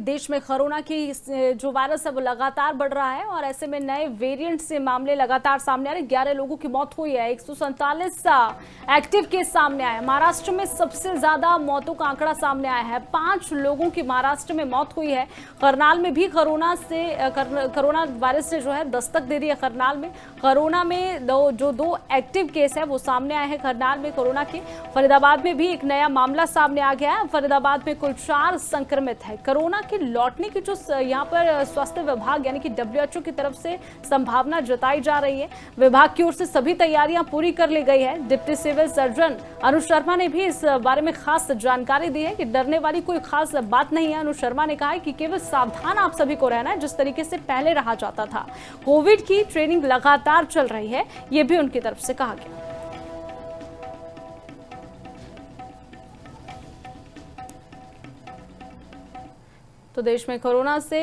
देश में कोरोना की जो वायरस है वो लगातार बढ़ रहा है और ऐसे में नए वेरिएंट से मामले लगातार सामने आ रहे हैं। 11 लोगों की मौत हुई है, 147 एक्टिव केस सामने आए हैं। महाराष्ट्र में सबसे ज्यादा मौतों का आंकड़ा सामने आया है, 5 लोगों की महाराष्ट्र में मौत हुई है। करनाल में भी कोरोना वायरस से जो है दस्तक दे दी है। करनाल में कोरोना में दो एक्टिव केस है वो सामने आए हैं करनाल में कोरोना के। फरीदाबाद में भी एक नया मामला सामने आ गया है। फरीदाबाद में कुल 4 संक्रमित है। कोरोना के लौटने की जो यहाँ पर स्वास्थ्य विभाग यानी कि WHO की तरफ से संभावना जताई जा रही है। विभाग की ओर से सभी तैयारियां पूरी कर ली गई है। डिप्टी सिविल सर्जन अनु शर्मा ने भी इस बारे में खास जानकारी दी है कि डरने वाली कोई खास बात नहीं है। अनु शर्मा ने कहा है कि केवल सावधान आप सभी को रहना है, जिस तरीके से पहले रहा जाता था। कोविड की ट्रेनिंग लगातार चल रही है, ये भी उनकी तरफ से कहा गया। तो देश में कोरोना से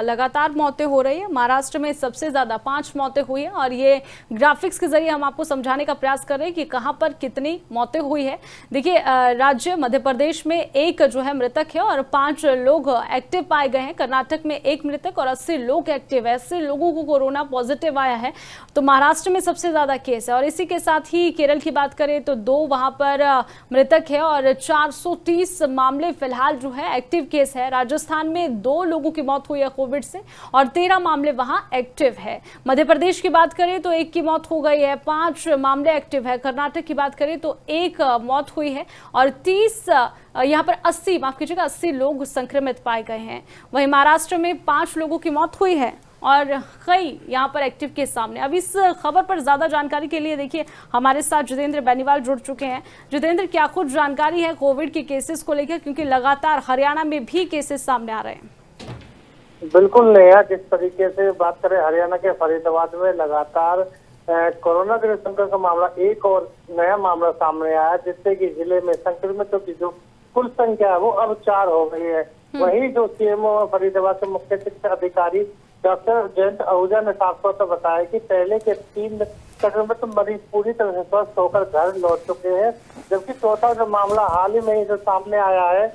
लगातार मौतें हो रही है। महाराष्ट्र में सबसे ज्यादा 5 मौतें हुई हैं और ये ग्राफिक्स के जरिए हम आपको समझाने का प्रयास कर रहे हैं कि कहां पर कितनी मौतें हुई है। देखिए, राज्य मध्य प्रदेश में 1 जो है मृतक है और 5 लोग एक्टिव पाए गए हैं। कर्नाटक में 1 मृतक और 80 लोग एक्टिव है। 80 लोगों को कोरोना पॉजिटिव आया है। तो महाराष्ट्र में सबसे ज्यादा केस है और इसी के साथ ही केरल की बात करें तो 2 वहां पर मृतक है और 430 मामले फिलहाल जो है एक्टिव केस है। राजस्थान में 2 लोगों की मौत हुई है कोविड से और 13 मामले वहां एक्टिव है। मध्य प्रदेश की बात करें तो 1 की मौत हो गई है, 5 मामले एक्टिव है। कर्नाटक की बात करें तो 1 मौत हुई है और 30 यहाँ पर 80 लोग संक्रमित पाए गए हैं। वहीं महाराष्ट्र में 5 लोगों की मौत हुई है और कई यहाँ पर एक्टिव केस सामने। अब इस खबर पर ज्यादा जानकारी के लिए देखिए हमारे साथ जितेंद्र बेनीवाल जुड़ चुके हैं। जितेंद्र, क्या कुछ जानकारी है कोविड के केसेस को लेकर, क्योंकि लगातार हरियाणा में भी केसेस सामने आ रहे हैं? बिल्कुल नेहा, जिस तरीके से बात करें हरियाणा के फरीदाबाद में लगातार कोरोना के संक्रमण का मामला एक और नया मामला सामने आया, जिससे कि जिले में संक्रमितों की जो कुल संख्या है वो अब 4 हो गई है। वहीं जो CMO फरीदाबाद के मुख्य चिकित्सा अधिकारी डॉक्टर जयंत आहूजा ने साफ तौर पर बताया कि पहले के 3 संक्रमित मरीज पूरी तरह से स्वस्थ होकर घर लौट चुके हैं, जबकि चौथा जो मामला हाल ही में जो सामने आया है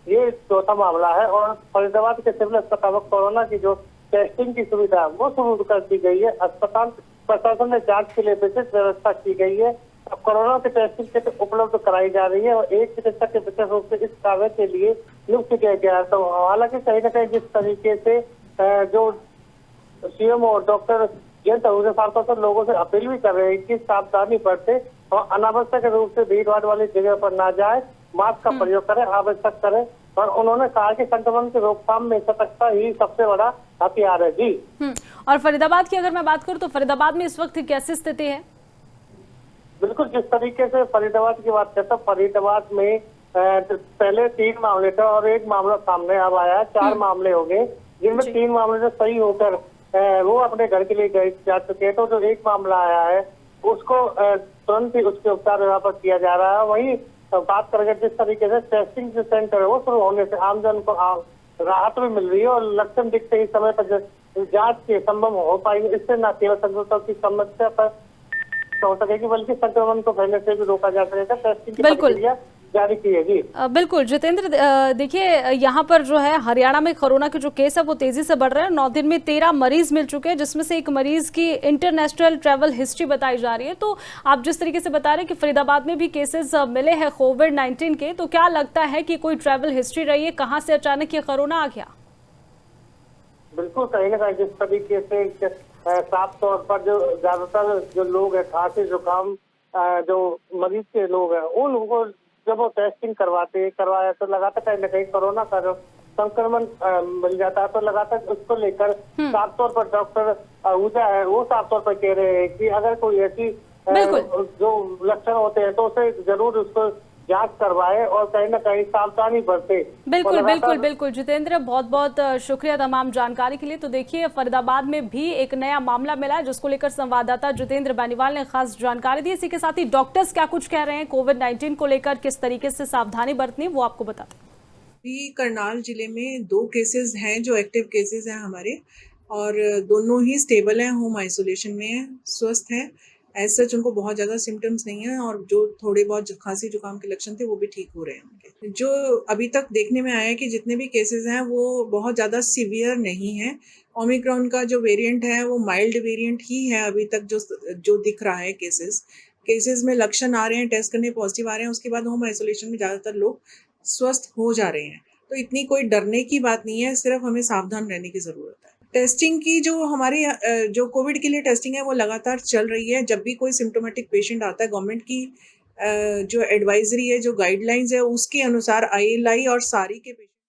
ये चौथा मामला है। और फरीदाबाद के सिविल अस्पताल में कोरोना की जो टेस्टिंग की सुविधा वो शुरू कर दी गई है। अस्पताल प्रशासन ने जांच के लिए विशेष व्यवस्था की गई है। अब कोरोना की टेस्टिंग किट उपलब्ध कराई जा रही है और एक चिकित्सक के विशेष रूप से इस कार्य के लिए नियुक्त किया गया है। तो हालांकि कहीं न कहीं जिस तरीके से जो CMO और डॉक्टर जयंत आहूजा साफ तौर पर लोगों से अपील भी कर रहे हैं कि सावधानी बरते और अनावश्यक रूप से भीड़ भाड़ वाली जगह पर ना जाए, मास्क का प्रयोग करें, आवश्यक करें। और उन्होंने कहा कि संक्रमण की रोकथाम में सतर्कता ही सबसे बड़ा हथियार है। जी। और फरीदाबाद की अगर मैं बात करूं तो फरीदाबाद में इस वक्त कैसी स्थिति है? बिल्कुल, जिस तरीके से फरीदाबाद की बात करते हैं, फरीदाबाद में पहले 3 मामले थे और 1 मामला सामने अब आया है। 4 मामले हो गए, जिनमें 3 मामले से सही होकर वो अपने घर के लिए जा चुके हैं। तो जो 1 मामला आया है उसको तुरंत ही उसके उपचार यहाँ पर किया जा रहा है। वहीं बात करेंगे जिस तरीके से टेस्टिंग जो सेंटर है वो शुरू होने से आमजन को राहत भी मिल रही है और लक्षण दिखते ही समय पर जांच के संभव हो पाएगी। इससे न केवल संक्रमितों की समस्या पर हो सकेगी बल्कि संक्रमण को फैलने से भी रोका जा सकेगा। टेस्टिंग की प्रक्रिया जारी की है। जी बिल्कुल जितेंद्र, देखिए यहाँ पर जो है हरियाणा में कोरोना के जो केस है वो तेजी से बढ़ रहे हैं। 9 दिन में 13 मरीज मिल चुके हैं, जिसमें से 1 मरीज की इंटरनेशनल ट्रैवल हिस्ट्री बताई जा रही है। तो आप जिस तरीके से बता रहे हैं कि फरीदाबाद में भी केसेस मिले हैं कोविड-19 के, तो क्या लगता है कि कोई ट्रैवल हिस्ट्री रही है, कहाँ से अचानक ये कोरोना आ गया? बिल्कुल, कहीं ना कहीं जिस तरीके से साफ तौर पर जो ज्यादातर जो लोग है खांसी जुकाम जो मरीज के लोग हैं उनको जब वो टेस्टिंग करवाया तो लगातार कहीं ना कहीं कोरोना का जो संक्रमण मिल जाता है। तो लगातार उसको लेकर साफ तौर पर डॉक्टर आहूजा है वो साफ तौर पर कह रहे हैं कि अगर कोई ऐसी जो लक्षण होते हैं तो उसे जरूर उसको जांच करवाए और कहीं ना कहीं सावधानी बरते। बिल्कुल जितेंद्र, बहुत बहुत शुक्रिया तमाम जानकारी के लिए। तो देखिए फरीदाबाद में भी एक नया मामला मिला है, जिसको लेकर संवाददाता जितेंद्र बेनीवाल ने खास जानकारी दी। इसी के साथ ही डॉक्टर्स क्या कुछ कह रहे हैं कोविड-19 को लेकर, किस तरीके से सावधानी बरतनी वो आपको बताते हैं। करनाल जिले में 2 केसेस हैं जो एक्टिव केसेस हैं हमारे, और दोनों ही स्टेबल हैं, होम आइसोलेशन में हैं, स्वस्थ हैं। एज सच उनको बहुत ज़्यादा सिम्टम्स नहीं है और जो थोड़े बहुत खांसी जुकाम के लक्षण थे वो भी ठीक हो रहे हैं उनके। जो अभी तक देखने में आया है कि जितने भी केसेस हैं वो बहुत ज़्यादा सीवियर नहीं है। ओमिक्रॉन का जो वेरिएंट है वो माइल्ड वेरिएंट ही है अभी तक जो दिख रहा है। केसेस में लक्षण आ रहे हैं, टेस्ट करने पॉजिटिव आ रहे हैं, उसके बाद होम आइसोलेशन में ज़्यादातर लोग स्वस्थ हो जा रहे हैं। तो इतनी कोई डरने की बात नहीं है, सिर्फ हमें सावधान रहने की ज़रूरत है। टेस्टिंग की जो हमारे जो कोविड के लिए टेस्टिंग है वो लगातार चल रही है। जब भी कोई सिम्टोमेटिक पेशेंट आता है, गवर्नमेंट की जो एडवाइजरी है, जो गाइडलाइंस है, उसके अनुसार ILI और सारी के